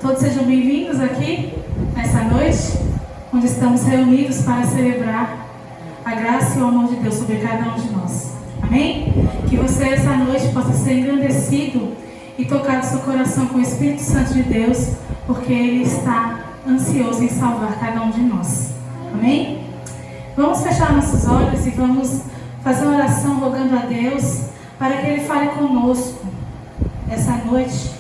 Todos sejam bem-vindos aqui nessa noite, onde estamos reunidos para celebrar a graça e o amor de Deus sobre cada um de nós. Amém? Que você essa noite possa ser engrandecido e tocar seu coração com o Espírito Santo de Deus, porque Ele está ansioso em salvar cada um de nós. Amém? Vamos fechar nossos olhos e vamos fazer uma oração rogando a Deus para que Ele fale conosco essa noite,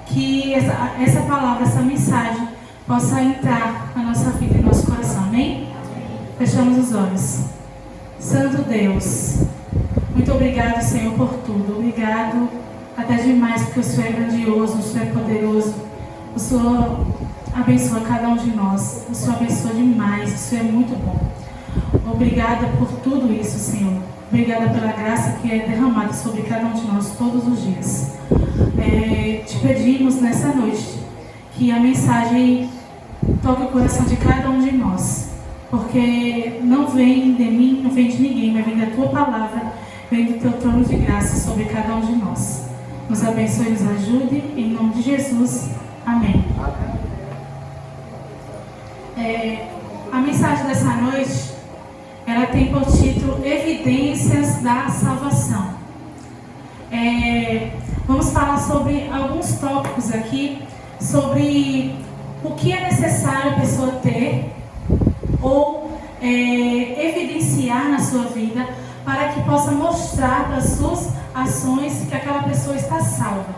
que essa palavra, essa mensagem possa entrar na nossa vida e no nosso coração. Amém? Fechamos os olhos. Santo Deus, muito obrigado, Senhor, por tudo. Obrigado até demais, porque o Senhor é grandioso, o Senhor é poderoso. O Senhor abençoa cada um de nós. O Senhor abençoa demais. O Senhor é muito bom. Obrigada por tudo isso, Senhor. Obrigada pela graça que é derramada sobre cada um de nós todos os dias. Te pedimos nessa noite que a mensagem toque o coração de cada um de nós, porque não vem de mim, não vem de ninguém, mas vem da Tua palavra, vem do Teu trono de graça sobre cada um de nós. Nos abençoe e nos ajude, em nome de Jesus. Amém. A mensagem dessa noite, ela tem por título Evidências da Salvação. Vamos falar sobre alguns tópicos aqui, sobre o que é necessário a pessoa ter ou evidenciar na sua vida para que possa mostrar para as suas ações que aquela pessoa está salva,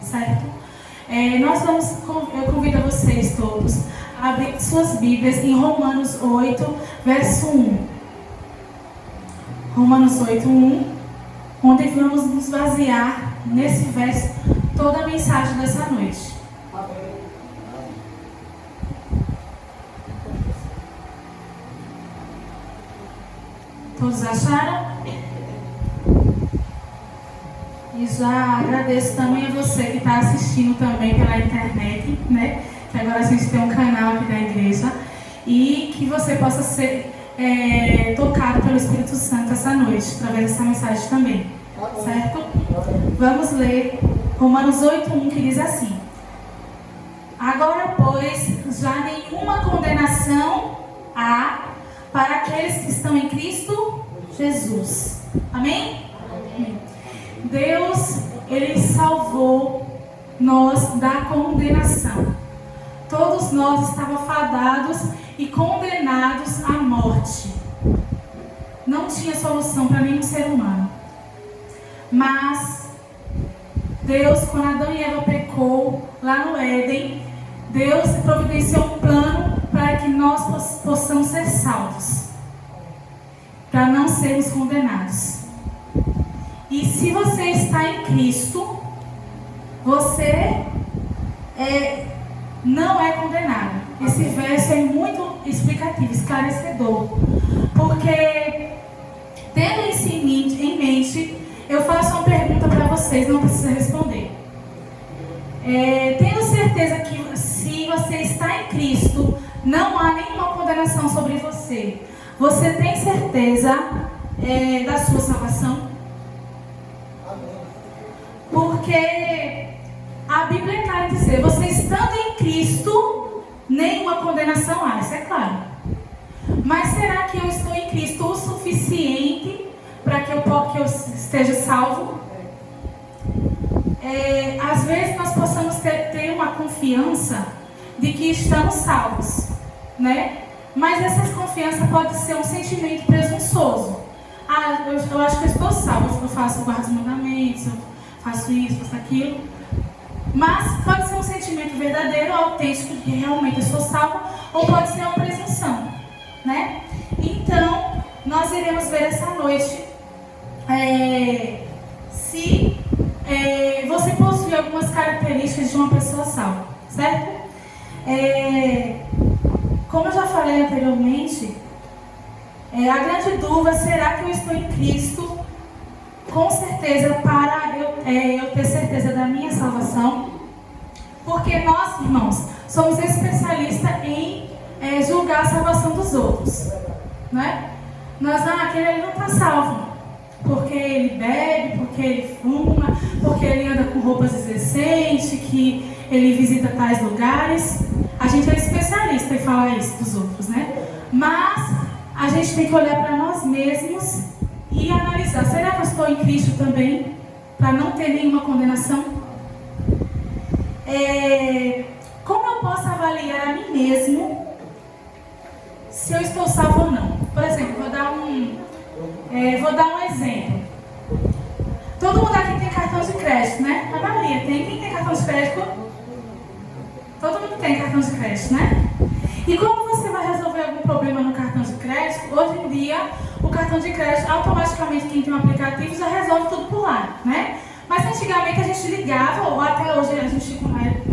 certo? Eu convido a vocês todos a abrir suas Bíblias em Romanos 8, verso 1. Romanos 8, 1, onde vamos nos basear nesse verso toda a mensagem dessa noite. Todos acharam? E já agradeço também a você que está assistindo também pela internet, né? Que agora a gente tem um canal aqui da igreja. E que você possa ser tocado pelo Espírito Santo essa noite, através dessa mensagem também. Certo? Vamos ler Romanos 8:1, que diz assim: Agora, pois, já nenhuma condenação há para aqueles que estão em Cristo Jesus. Amém? Amém. Deus, Ele salvou nós da condenação. Todos nós estávamos fadados e condenados à morte. Não tinha solução para nenhum ser humano. Mas Deus, quando Adão e Eva pecou lá no Éden, Deus providenciou um plano para que nós possamos ser salvos, para não sermos condenados. E se você está em Cristo, você não é condenado. Esse verso é muito explicativo, esclarecedor, porque tendo isso em mente, eu faço uma pergunta para vocês, não precisa responder. Tenho certeza que se você está em Cristo, não há nenhuma condenação sobre você. Você tem certeza da sua salvação? Porque a Bíblia é clara em dizer, você estando em Cristo, nenhuma condenação há, isso é claro. Mas será que eu estou em Cristo o suficiente para que eu esteja salvo? Às vezes nós possamos ter uma confiança de que estamos salvos, né? Mas essa confiança pode ser um sentimento presunçoso. Eu acho que eu estou salvo, eu guardo os mandamentos, eu faço isso, faço aquilo. Mas pode ser um sentimento verdadeiro, autêntico, de que realmente eu sou salvo, ou pode ser uma presunção, né? Então, nós iremos ver essa noite se você possui algumas características de uma pessoa salva, certo? Como eu já falei anteriormente, a grande dúvida, será que eu estou em Cristo com certeza para eu ter certeza da minha salvação? Porque nós, irmãos, somos especialistas em julgar a salvação dos outros, né? Aquele ali não está salvo, porque ele bebe, porque ele fuma, porque ele anda com roupas indecentes, que ele visita tais lugares. A gente é especialista em falar isso dos outros, né? Mas a gente tem que olhar para nós mesmos e analisar. Será que eu estou em Cristo também? Para não ter nenhuma condenação? Como eu posso avaliar a mim mesmo se eu estou salvo ou não? Por exemplo, vou dar um exemplo. Todo mundo aqui tem cartão de crédito, né? A maioria tem. Quem tem cartão de crédito? Todo mundo tem cartão de crédito, né? E como você vai resolver algum problema no cartão de crédito? Hoje em dia, o cartão de crédito, automaticamente, quem tem um aplicativo já resolve tudo por lá, né? Mas antigamente a gente ligava, ou até hoje a gente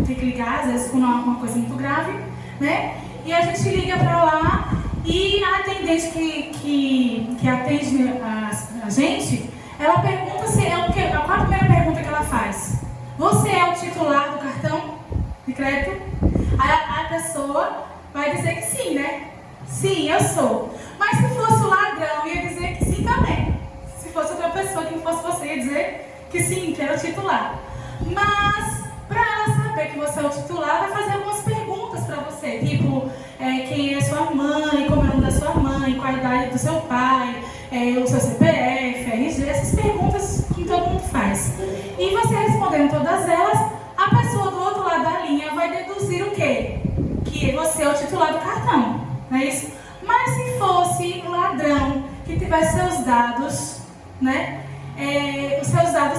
tem que ligar, às vezes quando há alguma coisa muito grave, né? E a gente liga para lá e a atendente que atende a gente, ela pergunta se qual a primeira pergunta que ela faz? Você é o titular do cartão de crédito? A pessoa vai dizer que sim, né? Sim, eu sou. Mas se fosse o ladrão, ia dizer que sim também. Se fosse outra pessoa que não fosse você, ia dizer que sim, que era o titular. Mas, para ela saber que você é o titular, vai fazer algumas perguntas para você. Tipo, quem é sua mãe, como é o nome da sua mãe, qual a idade do seu pai, o seu CPF, RG, essas perguntas que todo mundo faz. E você respondendo todas elas, a pessoa do outro lado da linha vai deduzir o quê? Que você é o titular do cartão, não é isso? Mas se fosse um ladrão que tivesse seus dados, né?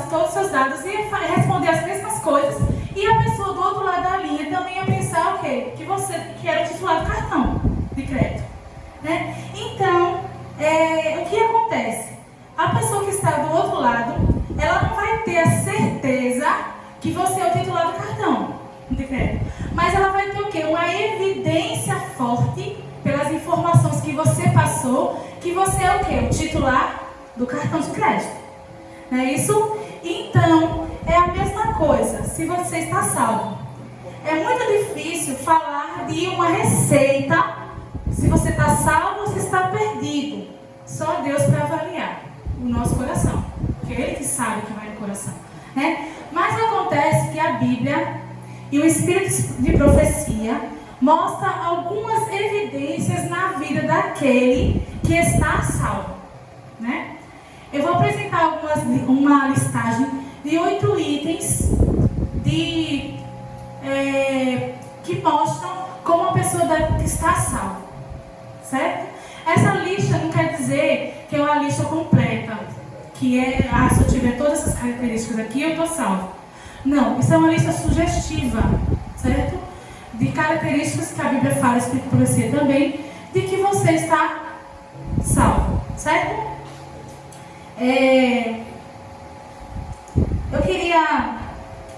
Todos os seus dados, ia responder as mesmas coisas, e a pessoa do outro lado da linha também ia pensar o quê? Que era o titular do cartão de crédito, né? Então, o que acontece? A pessoa que está do outro lado, ela não vai ter a certeza que você é o titular do cartão de crédito, mas ela vai ter o quê? Uma evidência forte pelas informações que você passou, que você é o quê? O titular do cartão de crédito. Não é isso? Então, é a mesma coisa se você está salvo. É muito difícil falar de uma receita se você está salvo ou se está perdido. Só Deus para avaliar o nosso coração, porque Ele que sabe o que vai no coração, né? Mas acontece que a Bíblia e o Espírito de profecia mostra algumas evidências na vida daquele que está salvo, né? Eu vou apresentar uma listagem de 8 itens que mostram como a pessoa está salva, certo? Essa lista não quer dizer que é uma lista completa, que se eu tiver todas essas características aqui, eu estou salvo. Não, isso é uma lista sugestiva, certo? De características que a Bíblia fala, Espírito de profecia também, de que você está salvo, certo? Eu queria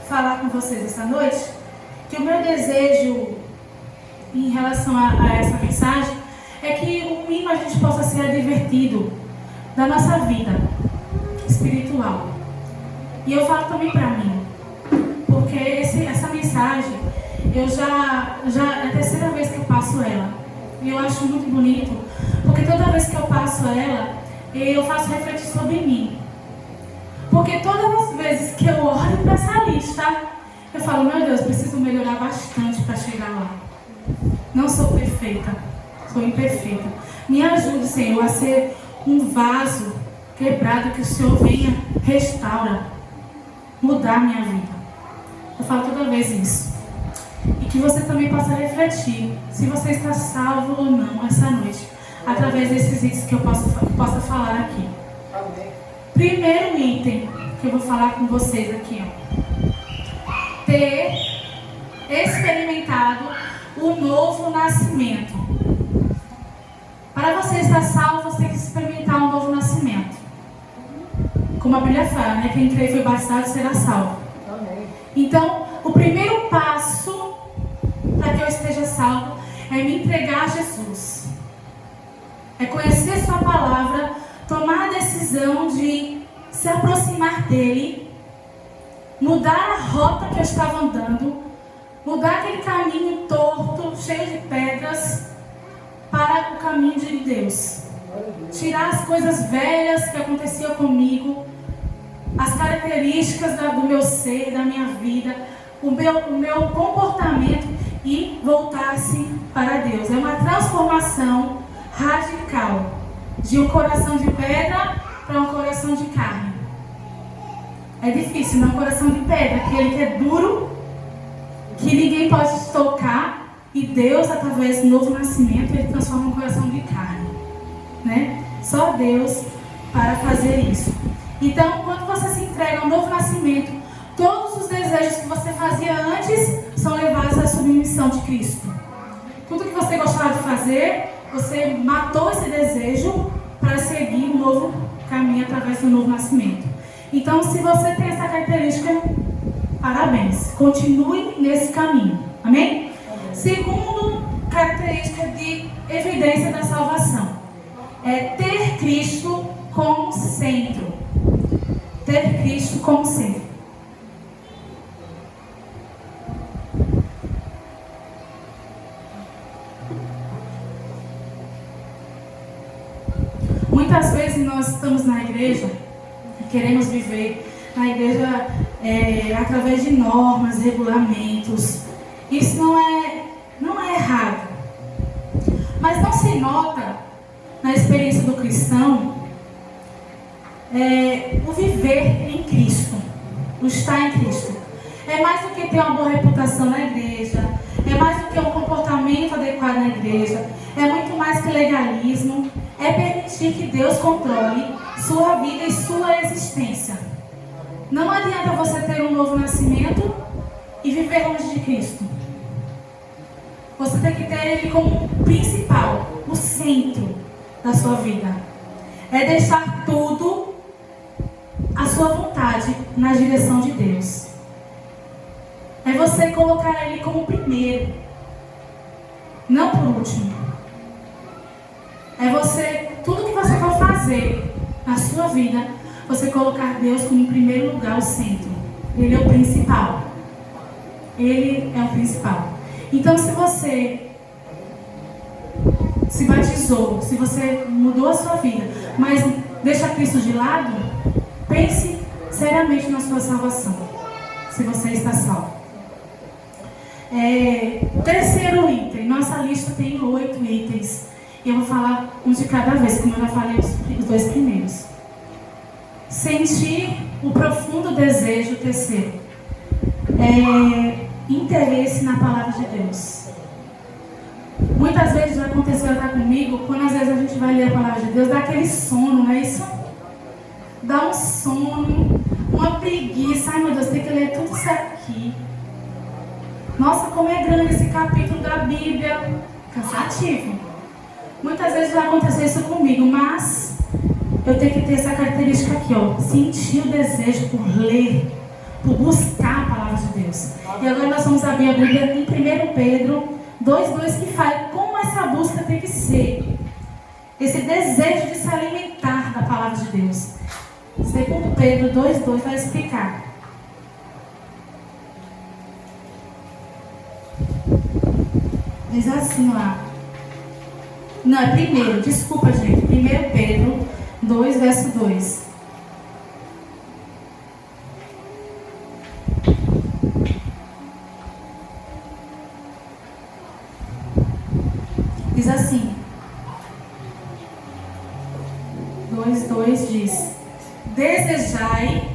falar com vocês essa noite que o meu desejo em relação a essa mensagem é que o mínimo a gente possa ser advertido da nossa vida espiritual. E eu falo também para mim, porque essa mensagem é a terceira vez que eu passo ela. E eu acho muito bonito, porque toda vez que eu passo ela, eu faço refletir sobre mim. Porque todas as vezes que eu olho para essa lista, eu falo, meu Deus, preciso melhorar bastante para chegar lá. Não sou perfeita, sou imperfeita. Me ajude, Senhor, a ser um vaso quebrado, que o Senhor venha, restaura, mudar a minha vida. Eu falo toda vez isso. E que você também possa refletir se você está salvo ou não essa noite, através desses itens que eu possa falar aqui. Amém. Primeiro item que eu vou falar com vocês aqui, ó. Ter experimentado o novo nascimento. Para você estar salvo, você tem que experimentar um novo nascimento. Como a Bíblia fala, né? Quem crê e foi batizado será salvo. Amém. Então, o primeiro passo para que eu esteja salvo é me entregar a Jesus. É conhecer sua palavra, tomar a decisão de se aproximar dele, mudar a rota que eu estava andando, mudar aquele caminho torto, cheio de pedras, para o caminho de Deus. Tirar as coisas velhas que aconteciam comigo, as características do meu ser, da minha vida, o meu comportamento e voltar-se para Deus. É uma transformação radical de um coração de pedra para um coração de carne. É difícil, não é um coração de pedra, aquele que é duro, que ninguém pode tocar, e Deus, através do novo nascimento, Ele transforma um coração de carne, né? Só Deus para fazer isso. Então, quando você se entrega ao novo nascimento, todos os desejos que você fazia antes são levados à submissão de Cristo. Tudo que você gostava de fazer, você matou esse desejo para seguir um novo caminho através do novo nascimento. Então, se você tem essa característica, parabéns. Continue nesse caminho. Amém? Segundo característica de evidência da salvação é ter Cristo como centro. Ter Cristo como centro. Muitas vezes nós estamos na igreja e queremos viver na igreja através de normas, regulamentos. Isso não é errado. Mas não se nota na experiência do cristão o viver em Cristo, o estar em Cristo. É mais do que ter uma boa reputação na igreja, é mais do que um comportamento adequado na igreja, é muito mais que legalismo, é permitir que Deus controle sua vida e sua existência. Não adianta você ter um novo nascimento e viver longe de Cristo. Você tem que ter Ele como principal, o centro da sua vida. É deixar tudo à sua vontade na direção de Deus. É você colocar Ele como primeiro, não por último. É você, tudo que você for fazer na sua vida, você colocar Deus como em primeiro lugar, o centro. Ele é o principal. Ele é o principal. Então, se você se batizou, se você mudou a sua vida, mas deixa Cristo de lado, pense seriamente na sua salvação, se você está salvo. Terceiro item, nossa lista tem 8 itens. E eu vou falar um de cada vez, como eu já falei os 2 primeiros. Sentir o profundo desejo, terceiro. Interesse na palavra de Deus. Muitas vezes já aconteceu até comigo, quando às vezes a gente vai ler a palavra de Deus, dá aquele sono, não é isso? Dá um sono, uma preguiça. Ai meu Deus, tem que ler tudo isso aqui. Nossa, como é grande esse capítulo da Bíblia. Cansativo. Muitas vezes já aconteceu isso comigo, mas eu tenho que ter essa característica aqui, ó. Sentir o desejo por ler, por buscar a palavra de Deus. E agora nós vamos abrir a Bíblia em 1 Pedro 2,2, que fala como essa busca tem que ser. Esse desejo de se alimentar da palavra de Deus. 2 Pedro 2,2 vai explicar. Diz assim lá. Não, é primeiro, desculpa gente. 1 Pedro 2, verso 2. Diz assim. 2 diz: desejai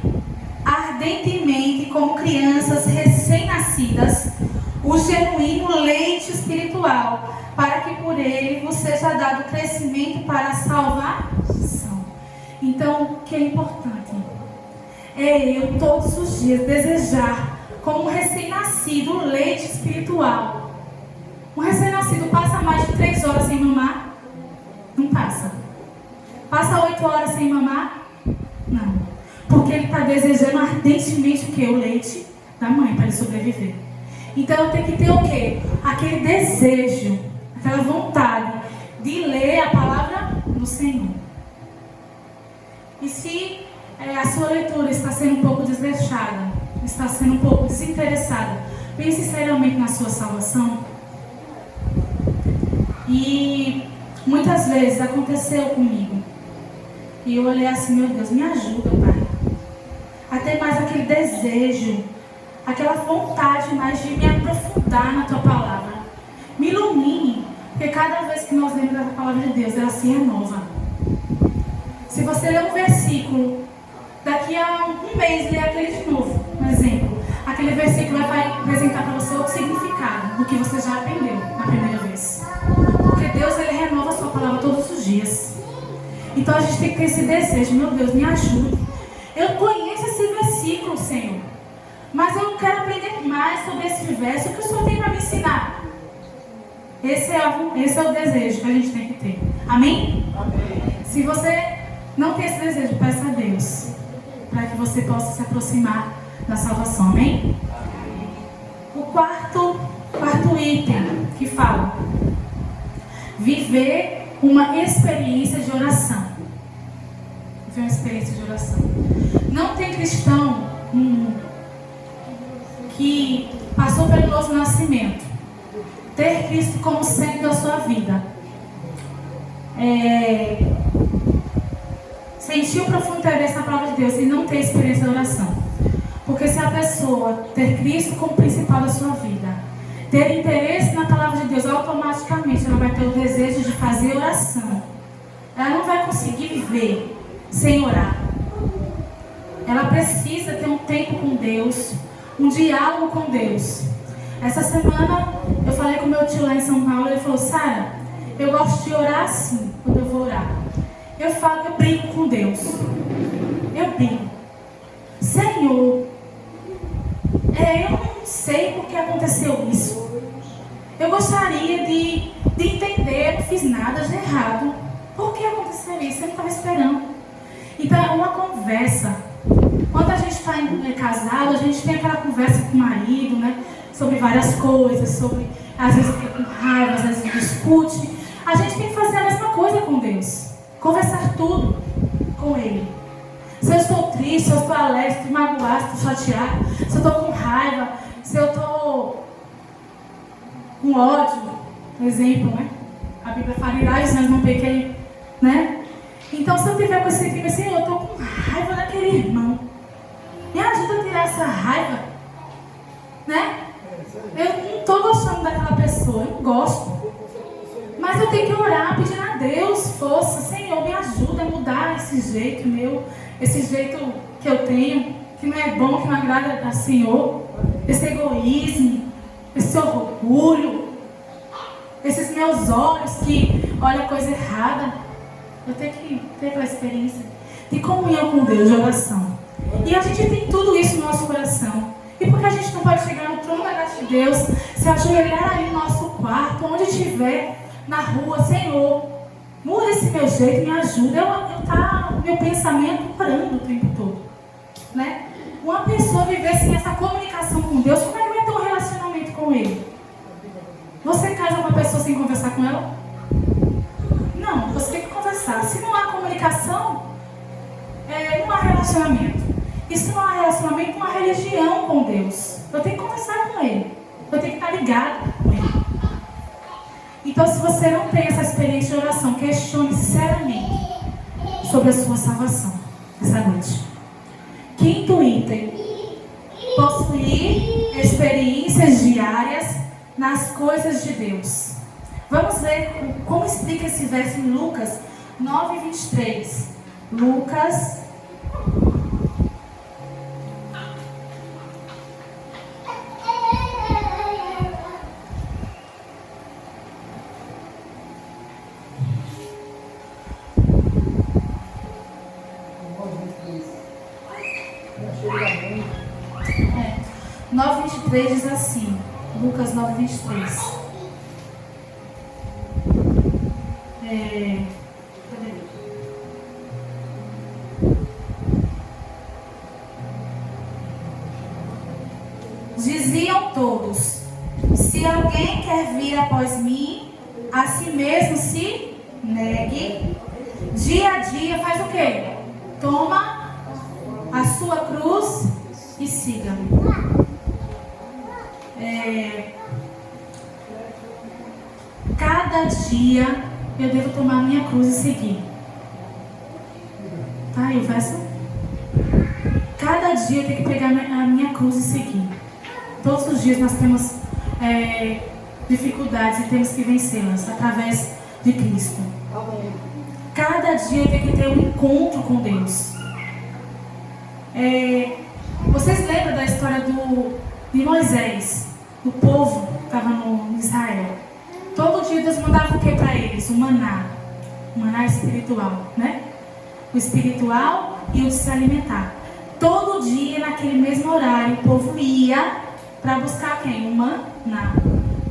ardentemente, como crianças recém-nascidas, o genuíno leite espiritual, para que por ele vos seja dado crescimento para a salvação. Então, o que é importante é eu todos os dias desejar, como um recém-nascido, o leite espiritual. Um recém-nascido passa mais de 3 horas sem mamar? Não passa. Passa 8 horas sem mamar? Não. Porque ele está desejando ardentemente o quê? O leite da mãe, para ele sobreviver. Então eu tenho que ter o quê? Aquele desejo, aquela vontade de ler a palavra do Senhor. E se a sua leitura está sendo um pouco desleixada, está sendo um pouco desinteressada, pense seriamente na sua salvação. E muitas vezes aconteceu comigo. E eu olhei assim, meu Deus, me ajuda, Pai. A ter mais aquele desejo, aquela vontade mais de me aprofundar na tua palavra. Me ilumine, porque cada vez que nós lemos a palavra de Deus, ela se renova. Se você ler um versículo, daqui a um mês, ler aquele de novo, um exemplo, aquele versículo vai apresentar para você outro significado do que você já aprendeu na primeira vez. Porque Deus, ele renova a sua palavra todos os dias. Então a gente tem que ter esse desejo. Meu Deus, me ajude. Eu conheço esse versículo, Senhor, mas eu quero aprender mais sobre esse verso. O que o Senhor tem para me ensinar? Esse é o desejo que a gente tem que ter. Amém? Amém. Se você não tem esse desejo, peça a Deus para que você possa se aproximar da salvação. Amém? O quarto item que fala: viver uma experiência de oração. Viver uma experiência de oração. Não tem cristão que passou pelo novo nascimento, ter Cristo como centro da sua vida, sentir o profundo interesse na palavra de Deus e não ter experiência de oração. Porque se a pessoa ter Cristo como principal da sua vida, ter interesse na palavra de Deus, automaticamente ela vai ter o desejo de fazer oração. Ela não vai conseguir viver sem orar. Ela precisa ter um tempo com Deus, um diálogo com Deus. Essa semana eu falei com meu tio lá em São Paulo. Ele falou: Sara, eu gosto de orar assim, quando eu vou orar. Eu falo, eu brinco com Deus. Eu brinco. Senhor, eu não sei por que aconteceu isso. Eu gostaria de entender. Eu não fiz nada de errado. Por que aconteceu isso? Eu não estava esperando. Então é uma conversa. Quando a gente está casado, a gente tem aquela conversa com o marido, né? Sobre várias coisas, às vezes fica com raiva, às vezes discute. A gente tem que fazer a mesma coisa com Deus. Conversar tudo com Ele. Se eu estou triste, se eu estou alegre, se eu estou magoado, se eu estou chateado, se eu estou com raiva, se eu estou com ódio, exemplo, né? A Bíblia fala: irai, mas não pequei, né? Então, se eu tiver com esse sentimento, Senhor, eu estou com raiva daquele irmão, me ajuda a tirar essa raiva, né? Eu não estou gostando daquela pessoa, eu não gosto. Mas eu tenho que orar, pedindo a Deus força. Senhor, me ajuda a mudar esse jeito meu, esse jeito que eu tenho, que não é bom, que não agrada ao Senhor. Esse egoísmo, esse orgulho, esses meus olhos que olham coisa errada. Eu tenho que ter aquela experiência de comunhão com Deus, de oração. E a gente tem tudo isso no nosso coração. E por que a gente não pode chegar no trono da graça de Deus, se ajoelhar ali no nosso quarto, onde estiver, na rua: Senhor, muda esse meu jeito, me ajuda. Meu pensamento orando o tempo todo, né? Uma pessoa viver sem essa comunicação com Deus, como é que vai ter um relacionamento com Ele? Você casa com uma pessoa sem conversar com ela? Não, você tem que conversar. Se não há comunicação, não há relacionamento. E se não há relacionamento, não há religião com Deus. Eu tenho que conversar com Ele. Eu tenho que estar ligado com Ele. Então, se você não tem essa experiência de oração, questione sinceramente sobre a sua salvação essa noite. Quinto item: possuir experiências diárias nas coisas de Deus. Vamos ver como explica esse verso em Lucas 9:23. Lucas 9:23 diz assim. Lucas 9:23. Diziam todos: se alguém quer vir após mim, a si mesmo se negue, dia a dia faz o quê? Toma a sua cruz e siga-me. Cada dia eu devo tomar a minha cruz e seguir. Tá aí o verso? Cada dia eu tenho que pegar a minha cruz e seguir. Todos os dias nós temos dificuldades e temos que vencê-las através de Cristo. Cada dia tem que ter um encontro com Deus. Vocês lembram da história de Moisés, do povo que estava no Israel? Todo dia Deus mandava o que para eles? O maná espiritual, né? O espiritual e o de se alimentar. Todo dia, naquele mesmo horário, o povo ia para buscar quem? O maná,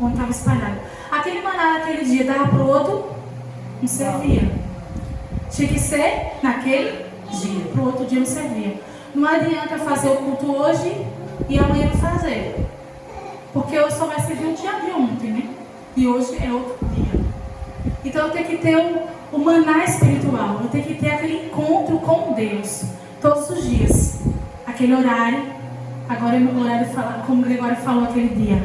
onde estava espalhado. Aquele maná naquele dia dava para o outro, não servia. Tinha que ser naquele dia, para o outro dia não servia. Não adianta fazer o culto hoje e amanhã não fazer. Porque hoje só vai servir o dia de ontem, né? E hoje é outro dia. Então eu tenho que ter o maná espiritual. Eu tenho que ter aquele encontro com Deus. Todos os dias. Aquele horário. Agora é o horário, como o Gregório falou aquele dia.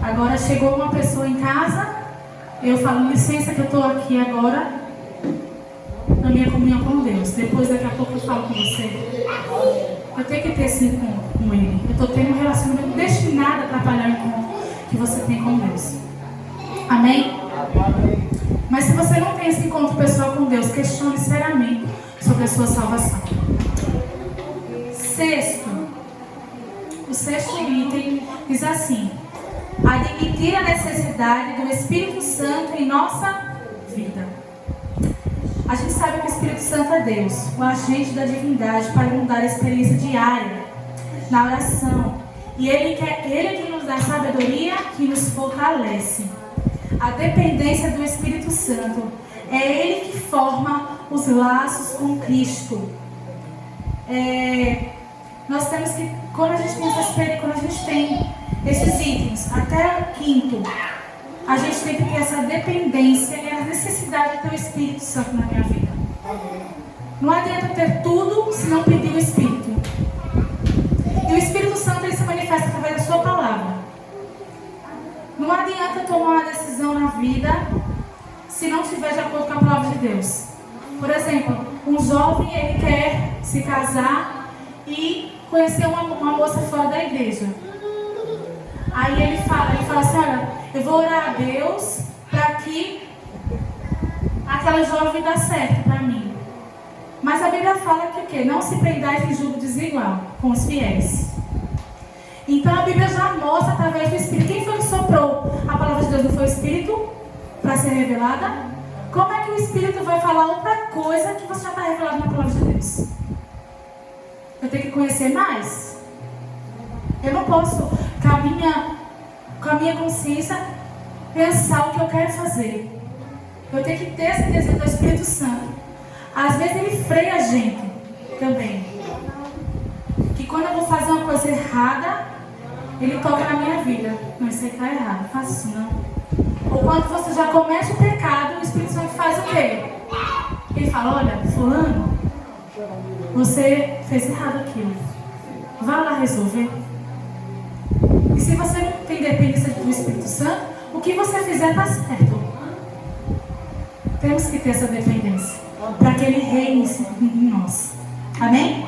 Agora chegou uma pessoa em casa. Eu falo, licença que eu estou aqui agora na minha comunhão com Deus. Depois daqui a pouco eu falo com você. Eu tenho que ter esse encontro com Ele. Eu estou tendo um relacionamento. Não deixe nada atrapalhar o encontro que você tem com Deus. Amém? Mas se você não tem esse encontro pessoal com Deus, questione seriamente sobre a sua salvação. O sexto item diz assim: admitir a necessidade do Espírito Santo em nossa vida. A gente sabe que o Espírito Santo é Deus, o agente da divindade para nos dar a experiência diária na oração. E Ele que nos dá sabedoria, que nos fortalece. A dependência do Espírito Santo. É Ele que forma os laços com Cristo. Nós temos que, quando a gente tem essa experiência, quando a gente tem esses itens, até o quinto, a gente tem que ter essa dependência e a necessidade de ter o Espírito Santo na minha vida. Não adianta ter tudo se não pedir o Espírito. E o Espírito Santo ele se manifesta através da sua palavra. Não adianta tomar uma decisão na vida se não estiver de acordo com a palavra de Deus. Por exemplo, um jovem ele quer se casar e conhecer uma moça fora da igreja. Aí ele fala assim, olha, eu vou orar a Deus para que aquela jovem dê certo para mim. Mas a Bíblia fala que o quê? Não se prendais em julgo desigual com os fiéis. Então a Bíblia já mostra através do Espírito. Quem foi que soprou a palavra de Deus? Não foi o Espírito para ser revelada? Como é que o Espírito vai falar outra coisa que você já está revelado na palavra de Deus? Eu tenho que conhecer mais. Eu não posso, com a minha consciência, pensar o que eu quero fazer. Eu tenho que ter esse desejo do Espírito Santo. Às vezes ele freia a gente também. Que quando eu vou fazer uma coisa errada, ele toca na minha vida. Não, isso aí está errado, faça isso não. Ou quando você já comete o pecado, o Espírito Santo faz o quê? Ele fala, olha, fulano, você fez errado aquilo. Vá lá resolver. E se você não tem dependência do Espírito Santo, o que você fizer está certo. Temos que ter essa dependência para que Ele reine em nós. Amém?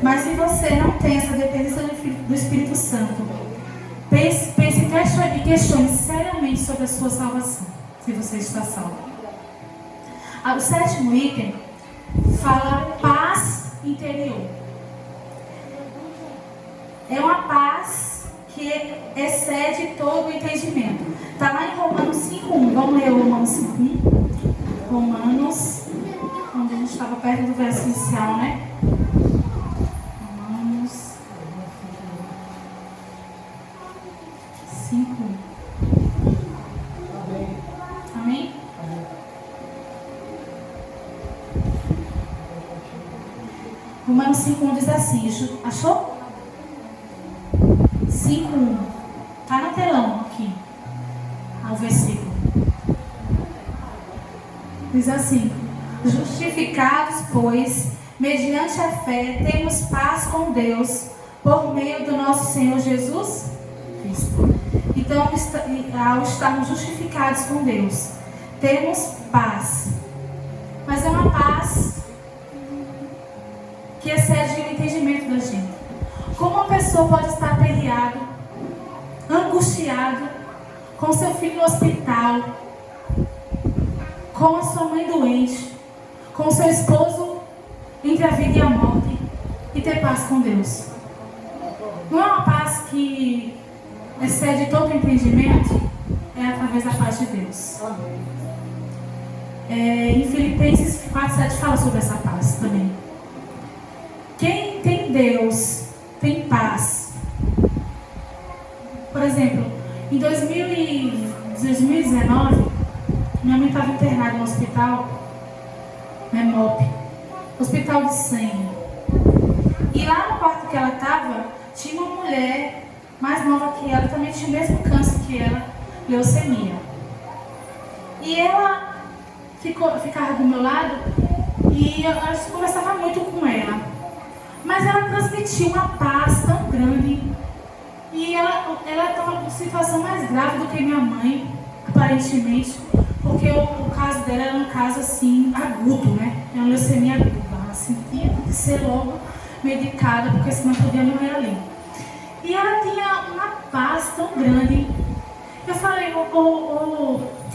Mas se você não tem essa dependência do Espírito Santo, pense e questione seriamente sobre a sua salvação, se você está salvo. O sétimo item fala paz interior. É uma paz que excede todo o entendimento. Está lá em Romanos 5:1. Vamos ler o Romanos 5:1. Romanos, onde a gente estava perto do verso inicial, né? Romanos 5:1. Amém? Romanos 5:1 diz assim, achou? 5:1. Está no telão aqui. Ao versículo. Diz assim: justificados, pois, mediante a fé, temos paz com Deus, por meio do nosso Senhor Jesus Cristo. Então, ao estarmos justificados com Deus, temos paz. Mas é uma paz que excede o entendimento da gente. Como uma pessoa pode estar aperreado angustiado, com seu filho no hospital, com a sua mãe doente, com seu esposo entre a vida e a morte, e ter paz com Deus. Não é uma paz que excede todo o entendimento, é através da paz de Deus. Em Filipenses 4:7 fala sobre essa paz também. Quem tem Deus tem paz. Por exemplo, em 2019, minha mãe estava internada no hospital, MOP, hospital de sangue. E lá no quarto que ela estava, tinha uma mulher mais nova que ela, também tinha o mesmo câncer que ela, leucemia. E ela ficava do meu lado e eu conversava muito com ela. Mas ela transmitia uma paz tão grande. E ela estava numa situação mais grave do que minha mãe, aparentemente, porque o caso dela era um caso assim, agudo, né? É uma leucemia aguda. Ela assim, tinha que ser logo medicada, porque senão podia morrer ali. E ela tinha uma paz tão grande. Eu falei,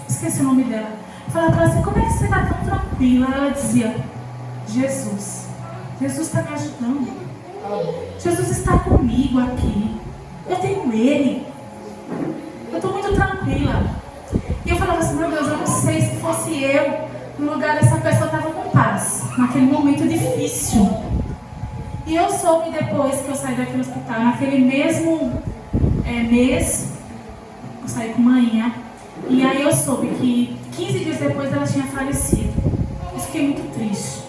esqueci o nome dela. Eu falei para ela assim, como é que você está tão tranquila? Ela dizia, Jesus está me ajudando. Jesus está comigo aqui. Eu tenho Ele. Eu estou muito tranquila. E eu falava assim, meu Deus, eu não sei se fosse eu, no lugar dessa pessoa estava com paz, naquele momento difícil. E eu soube depois que eu saí daquele hospital, naquele mesmo mês, eu saí com manhã, e aí eu soube que 15 dias depois ela tinha falecido. Eu fiquei muito triste.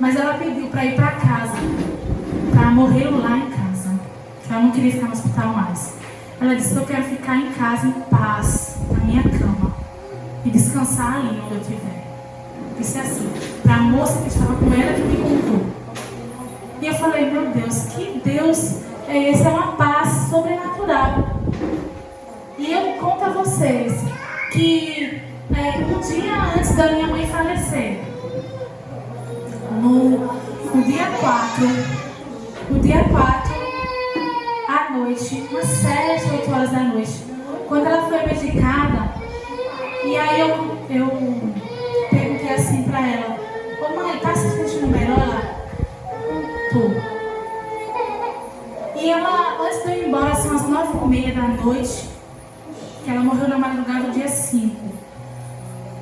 Mas ela pediu para ir para casa, para morrer lá em casa. Ela não queria ficar no hospital mais. Ela disse, eu quero ficar em casa em paz, na minha cama, e descansar ali onde eu estiver. Disse assim, para a moça que estava com ela que me contou. E eu falei, meu Deus, que Deus é esse? É uma paz sobrenatural. E eu conto a vocês que um dia antes da minha mãe falecer, no dia 4 à noite, umas 7, 8 horas da noite, quando ela foi medicada, e aí eu perguntei assim pra ela, ô mãe, tá se sentindo melhor? Ela, tô. E ela, antes de eu ir embora, são as 9h30 da noite, que ela morreu na madrugada do dia 5.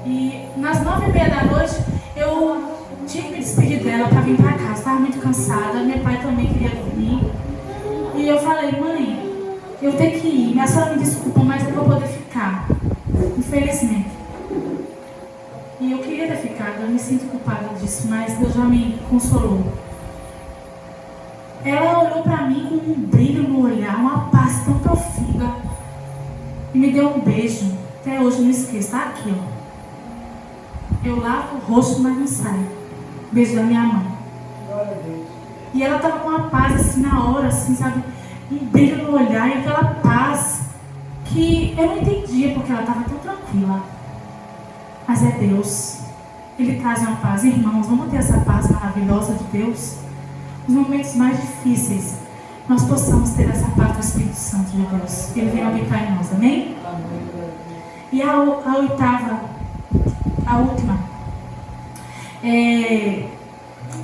E nas 9h30 da noite, eu tinha que me despedir dela para vir para casa. Estava muito cansada, meu pai também queria dormir. E eu falei, mãe, eu tenho que ir. Minha senhora me desculpa, mas eu vou poder ficar. Infelizmente. E eu queria ter ficado, eu me sinto culpada disso, mas Deus já me consolou. Ela olhou para mim com um brilho no olhar, uma paz tão profunda. E me deu um beijo. Até hoje eu não esqueço. Tá aqui, ó. Eu lavo o rosto, mas não sai. Beijo da minha mãe. E ela estava com uma paz assim na hora, assim, sabe? Um brilho no olhar e aquela paz que eu não entendia porque ela estava tão tranquila. Mas é Deus. Ele traz uma paz. Irmãos, vamos ter essa paz maravilhosa de Deus? Nos momentos mais difíceis, nós possamos ter essa paz do Espírito Santo de Deus. Ele vem habitar em nós, amém? E a última.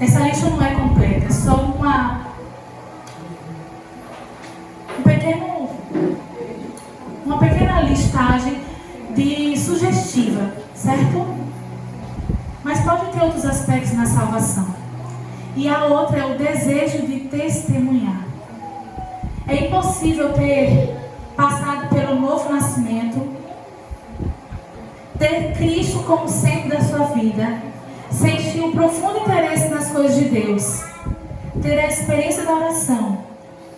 Essa lista não é completa, é só uma pequena listagem de sugestiva, certo? Mas pode ter outros aspectos na salvação. E a outra é o desejo de testemunhar. É impossível ter passado pelo novo nascimento, ter Cristo como centro da sua vida, sentir um profundo interesse nas coisas de Deus, ter a experiência da oração,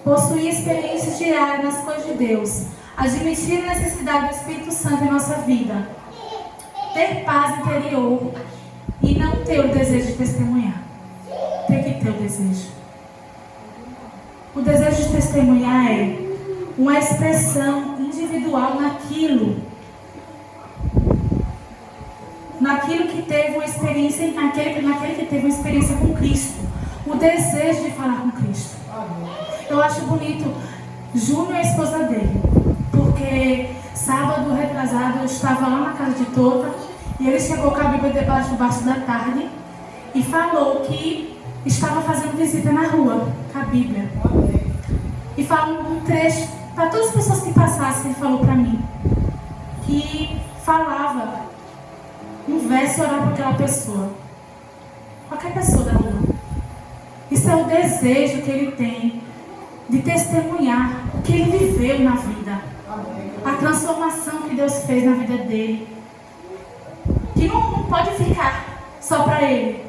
possuir experiências diárias nas coisas de Deus, admitir a necessidade do Espírito Santo em nossa vida, ter paz interior e não ter o desejo de testemunhar. Tem que ter o desejo. O desejo de testemunhar é uma expressão individual naquilo que teve uma experiência, naquele que teve uma experiência com Cristo. O desejo de falar com Cristo. Eu acho bonito. Júnior é a esposa dele. retrasado, eu estava lá na casa de Tota e ele chegou com a Bíblia debaixo da tarde e falou que estava fazendo visita na rua com a Bíblia. E falou um trecho para todas as pessoas que passassem. Ele falou para mim que falava um verso e orar para aquela pessoa, qualquer pessoa da rua. Isso é o desejo que ele tem de testemunhar o que ele viveu na vida, a transformação que Deus fez na vida dele, que não pode ficar só para ele.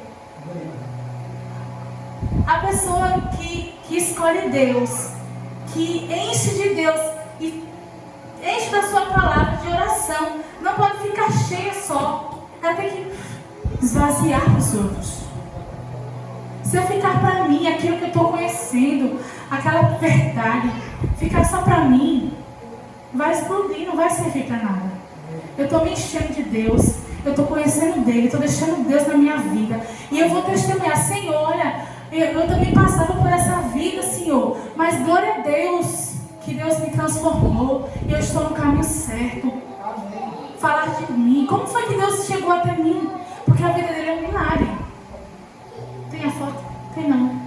A pessoa que escolhe Deus, que enche de Deus e enche da sua palavra de oração, não pode ficar cheia só. Ela tem que esvaziar para os outros. Se eu ficar para mim, aquilo que eu estou conhecendo, aquela verdade, ficar só para mim, vai explodir, não vai servir para nada. Eu estou me enchendo de Deus, eu estou conhecendo dele, estou deixando Deus na minha vida. E eu vou testemunhar, Senhor, olha, eu também passava por essa vida, Senhor, mas glória a Deus, que Deus me transformou e eu estou no caminho certo. Falar de mim, como foi que Deus chegou até mim? Porque a vida dele é um milagre. Tem a foto? Tem não.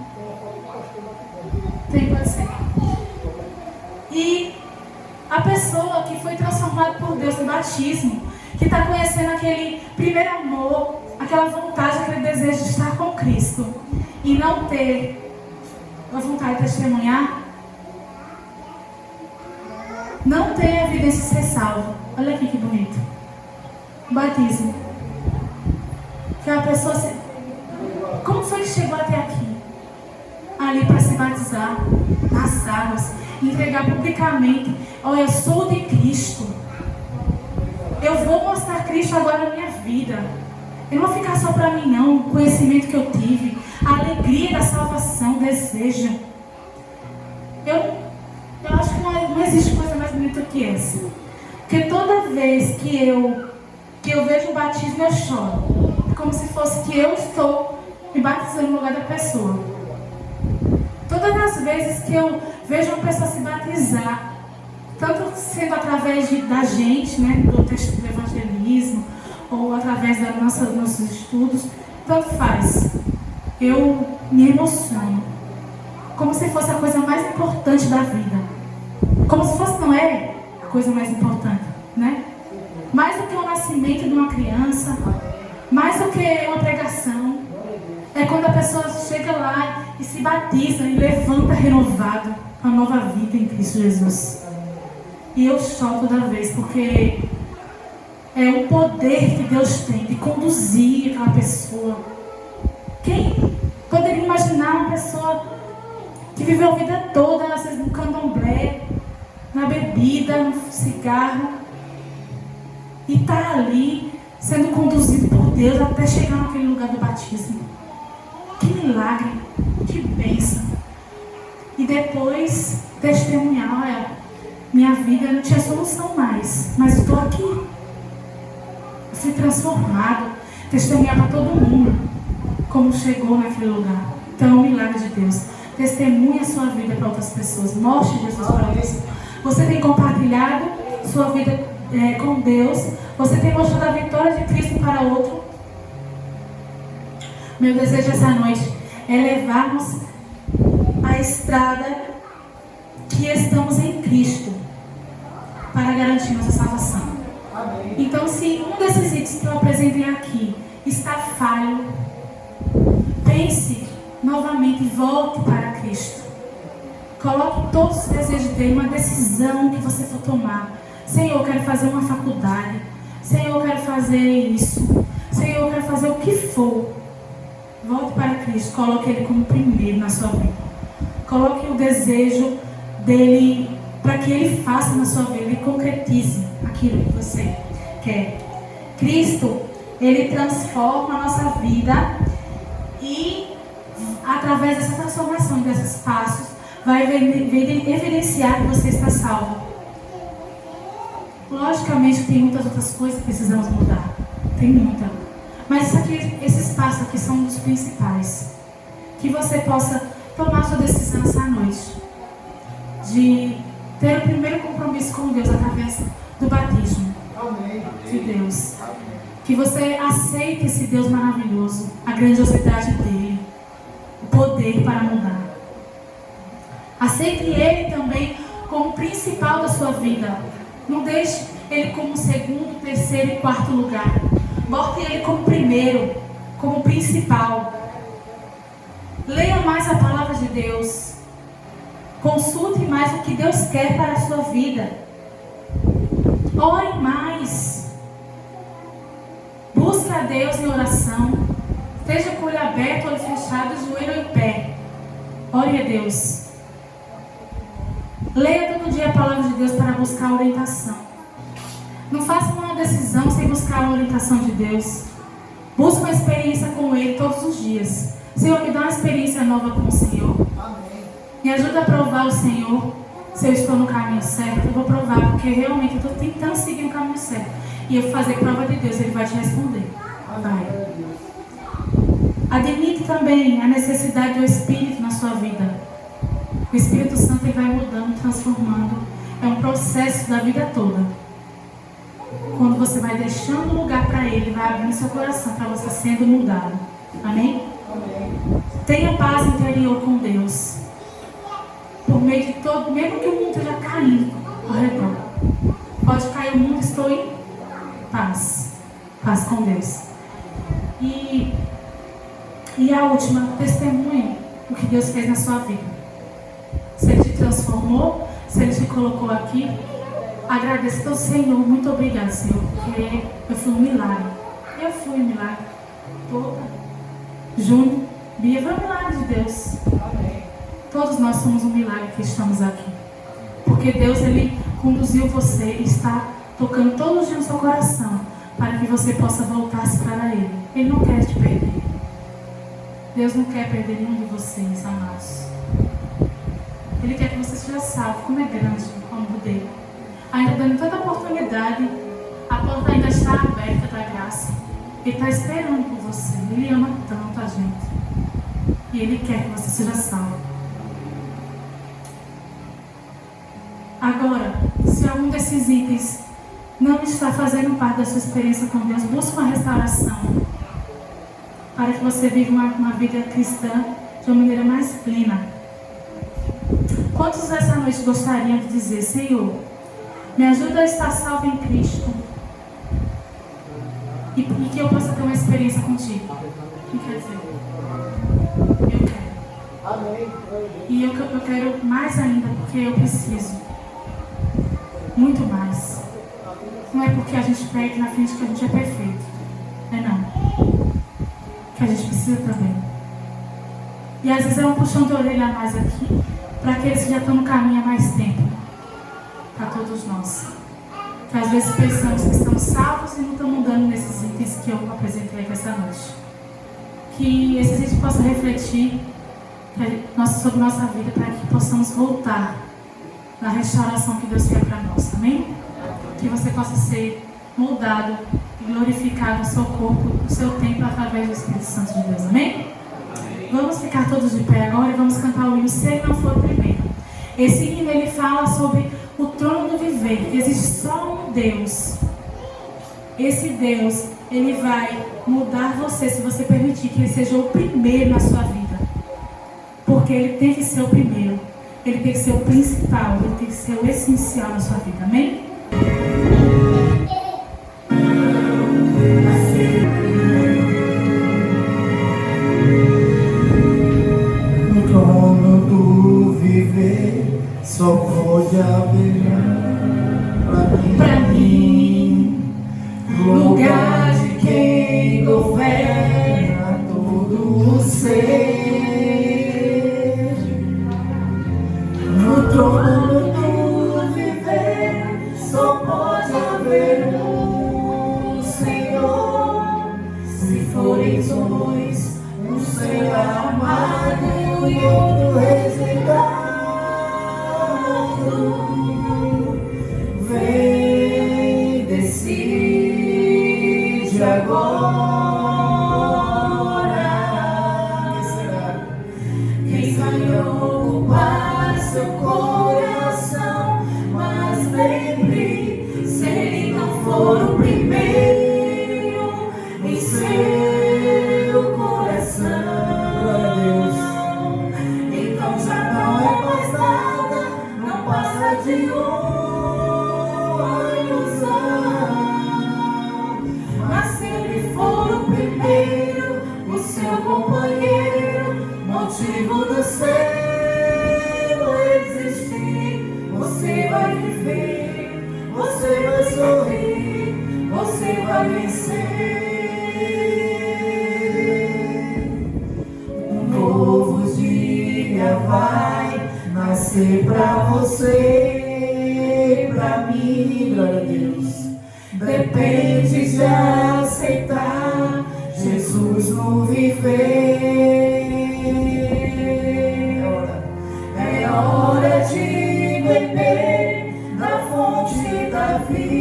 Tem, pode ser. E a pessoa que foi transformada por Deus no batismo, que está conhecendo aquele primeiro amor, aquela vontade, aquele desejo de estar com Cristo e não ter a vontade de testemunhar, não tem evidência de ser salvo. Olha aqui que bonito. Batismo. Que a pessoa se... Como foi que chegou até aqui? Ali para se batizar nas águas, entregar publicamente: olha, eu sou de Cristo, eu vou mostrar Cristo agora na minha vida. Eu não vou ficar só para mim não, o conhecimento que eu tive, a alegria da salvação, o desejo. Eu acho que não existe coisa mais bonita que essa. Porque toda vez que eu vejo o batismo, eu choro. É como se fosse que eu estou me batizando no lugar da pessoa. Todas as vezes que eu vejo uma pessoa se batizar, tanto sendo através da gente, né, do texto do evangelismo, ou através dos nossos estudos, tanto faz. Eu me emociono. Como se fosse a coisa mais importante da vida. Como se fosse, não é a coisa mais importante, né? Mais do que o nascimento de uma criança, mais do que uma pregação, é quando a pessoa chega lá e se batiza e levanta renovado a nova vida em Cristo Jesus. E eu choro toda vez, porque é o poder que Deus tem de conduzir aquela pessoa. Quem poderia imaginar uma pessoa que viveu a vida toda, às vezes no candomblé, na bebida, no cigarro, e está ali sendo conduzido por Deus até chegar naquele lugar do batismo? Que milagre, que bênção. E depois testemunhar: olha, minha vida não tinha solução mais, mas estou aqui. Eu fui transformado. Testemunhar para todo mundo como chegou naquele lugar. Então é um milagre de Deus. Testemunhe a sua vida para outras pessoas. Mostre Jesus para outras pessoas. Você tem compartilhado sua vida com Deus. Você tem mostrado a vitória de Cristo para outro. Meu desejo essa noite é levarmos a estrada que estamos em Cristo para garantir nossa salvação. Então, se um desses itens que eu apresentei aqui está falho, pense novamente e volte para Cristo. Coloque todos os desejos dele, uma decisão que você for tomar. Senhor, eu quero fazer uma faculdade. Senhor, eu quero fazer isso. Senhor, eu quero fazer o que for. Volte para Cristo, coloque Ele como primeiro na sua vida. Coloque o desejo dele para que Ele faça na sua vida e concretize aquilo que você quer. Cristo, Ele transforma a nossa vida e através dessa transformação, desses passos, vai evidenciar que você está salvo. Logicamente tem muitas outras coisas que precisamos mudar. Tem muita. Mas esses passos aqui são os principais. Que você possa tomar sua decisão essa noite. De ter o primeiro compromisso com Deus através do batismo. de Deus. Que você aceite esse Deus maravilhoso, a grandiosidade dele, o poder para mudar. Aceite ele também como principal da sua vida. Não deixe ele como segundo, terceiro e quarto lugar. Bote ele como primeiro, como principal. Leia mais a palavra de Deus. Consulte mais o que Deus quer para a sua vida. Ore mais. Busque a Deus em oração. Esteja com o olho aberto, olho fechado, joelho em pé. Ore a Deus. Leia todo dia a palavra de Deus para buscar orientação. Não faça uma decisão sem buscar a orientação de Deus. Busque uma experiência com Ele todos os dias. Senhor, me dá uma experiência nova com o Senhor. Me ajuda a provar o Senhor se eu estou no caminho certo. Eu vou provar, porque realmente eu estou tentando seguir no caminho certo. E eu vou fazer prova de Deus, Ele vai te responder. Vai. Admite também a necessidade do Espírito na sua vida. O Espírito Santo ele vai mudando, transformando. É um processo da vida toda. Quando você vai deixando lugar para Ele, vai abrindo seu coração para você sendo mudado. Amém? Amém. Tenha paz interior com Deus. Por meio de todo, mesmo que o mundo esteja caindo ao redor. Pode cair o mundo, estou em paz. Paz com Deus. E a última, testemunha o que Deus fez na sua vida. Se Ele te transformou, se Ele te colocou aqui, agradeça ao Senhor. Muito obrigado, Senhor, porque eu fui um milagre. Eu fui um milagre. Toda. Júnior, Bia, foi um milagre de Deus. Amém. Todos nós somos um milagre que estamos aqui. Porque Deus, Ele conduziu você e está tocando todos os dias no seu coração para que você possa voltar-se para Ele. Ele não quer te perder. Deus não quer perder nenhum de vocês, amados. Ele quer que você seja salvo. Como é grande o amor dele. Ainda dando tanta oportunidade, a porta ainda está aberta da graça. Ele está esperando por você. Ele ama tanto a gente. E Ele quer que você seja salvo. Agora, se algum desses itens não está fazendo parte da sua experiência com Deus, busque uma restauração. Para que você viva uma vida cristã de uma maneira mais plena. Quantos essa noite gostariam de dizer: Senhor, me ajuda a estar salvo em Cristo e que eu possa ter uma experiência contigo? O que quer dizer? Eu quero. Amém. E eu quero mais ainda, porque eu preciso. Muito mais. Não é porque a gente pede na frente que a gente é perfeito. Não. Que a gente precisa também. E às vezes é um puxão de orelha a mais aqui, para aqueles que já estão no caminho há mais tempo. Para todos nós. Que às vezes pensamos que estamos salvos e não estamos mudando nesses itens que eu apresentei aqui essa noite. Que esses itens possam refletir sobre nossa vida, para que possamos voltar na restauração que Deus quer para nós. Amém? Que você possa ser moldado e glorificado no seu corpo, no seu tempo, através do Espírito Santo de Deus. Amém? Vamos ficar todos de pé agora e vamos cantar o hino Se Ele Não For o Primeiro. Esse hino ele fala sobre o trono do viver, que existe só um Deus. Esse Deus, Ele vai mudar você se você permitir que Ele seja o primeiro na sua vida. Porque Ele tem que ser o primeiro. Ele tem que ser o principal, Ele tem que ser o essencial na sua vida. Amém? No trono do viver só pode haver pra mim lugar de quem governa todo o ser. No trono do viver só pode haver um Senhor. Se forem dois, um será amado e outro rejeitado. Vem, decide agora. Quem será? Quem vai ocupar seu coração? Mas lembre, se Ele não for ser pra você, pra mim, glória a Deus. Depende de aceitar Jesus no viver. É hora de beber da fonte da vida.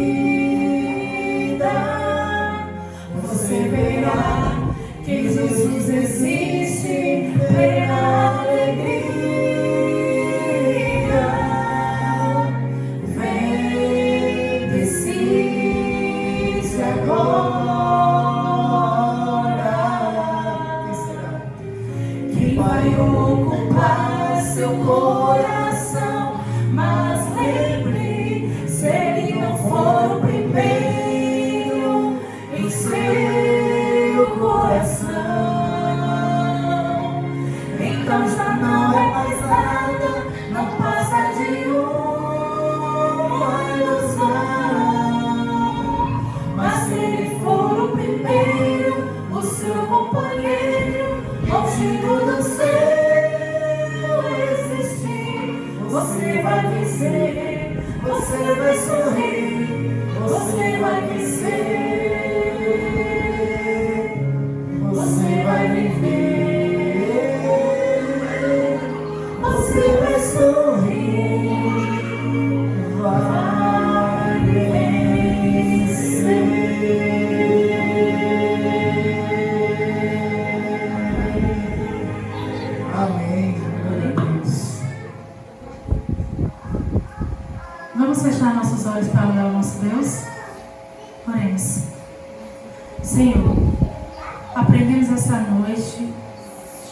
Você verá que Jesus existe, verá alegria. Vem, decide agora. Quem vai ocupar seu coração? Mas lembre, se ele não for o primeiro em seu coração, então já não é mais nada, não passa de uma ilusão. Mas se ele for o primeiro, o seu companheiro, contigo do céu existir, você vai vencer, você vai sorrir, você vai vencer, você vai viver, você vai sorrir, vai vencer. Amém. Glória a Deus. Vamos fechar nossos olhos para orar ao nosso Deus? Oremos. Senhor, aprendemos essa noite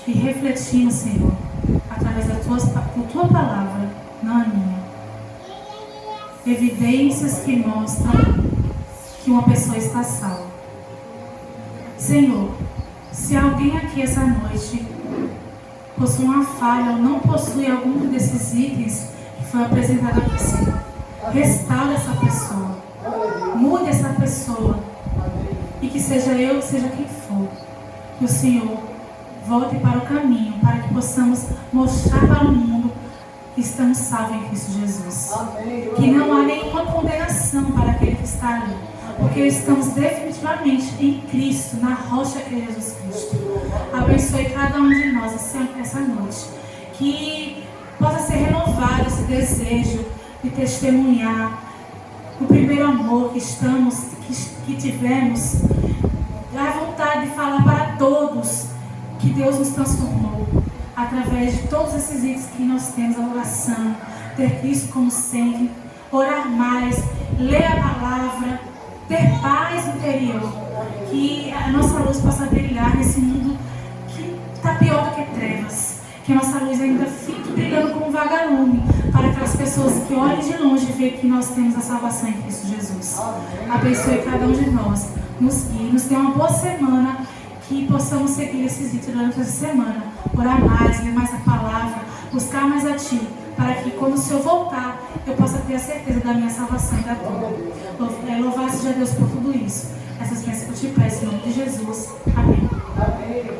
e refletimos, Senhor, através da tua palavra, não a minha. Evidências que mostram que uma pessoa está salva. Senhor, se alguém aqui essa noite possui uma falha ou não possui algum desses itens que foi apresentado aqui, Senhor, restaure essa pessoa, mude essa pessoa, e que seja eu, seja quem for, que o Senhor volte para o caminho, para que possamos mostrar para o mundo que estamos salvos em Cristo Jesus. Que não há nenhuma condenação para aquele que está ali, porque estamos definitivamente em Cristo, na rocha que é Jesus Cristo. Abençoe cada um de nós essa noite, que possa ser renovado esse desejo de testemunhar o primeiro amor que tivemos, a vontade de falar para todos que Deus nos transformou através de todos esses itens que nós temos: a oração, ter Cristo como sempre, orar mais, ler a palavra, ter paz interior, que a nossa luz possa brilhar nesse mundo que está pior do que trevas, que a nossa luz ainda fique brilhando como um vagalume, para que as pessoas que olhem de longe vejam que nós temos a salvação em Cristo Jesus. Abençoe cada um de nós, nos guie, nos dê uma boa semana, que possamos seguir esses itens durante essa semana, orar mais, ler mais a palavra, buscar mais a Ti, para que quando o Senhor voltar, eu possa ter a certeza da minha salvação e da tua. Louvado seja Deus por tudo isso. Essas bênçãos que eu te peço em nome de Jesus. Amém. Amém.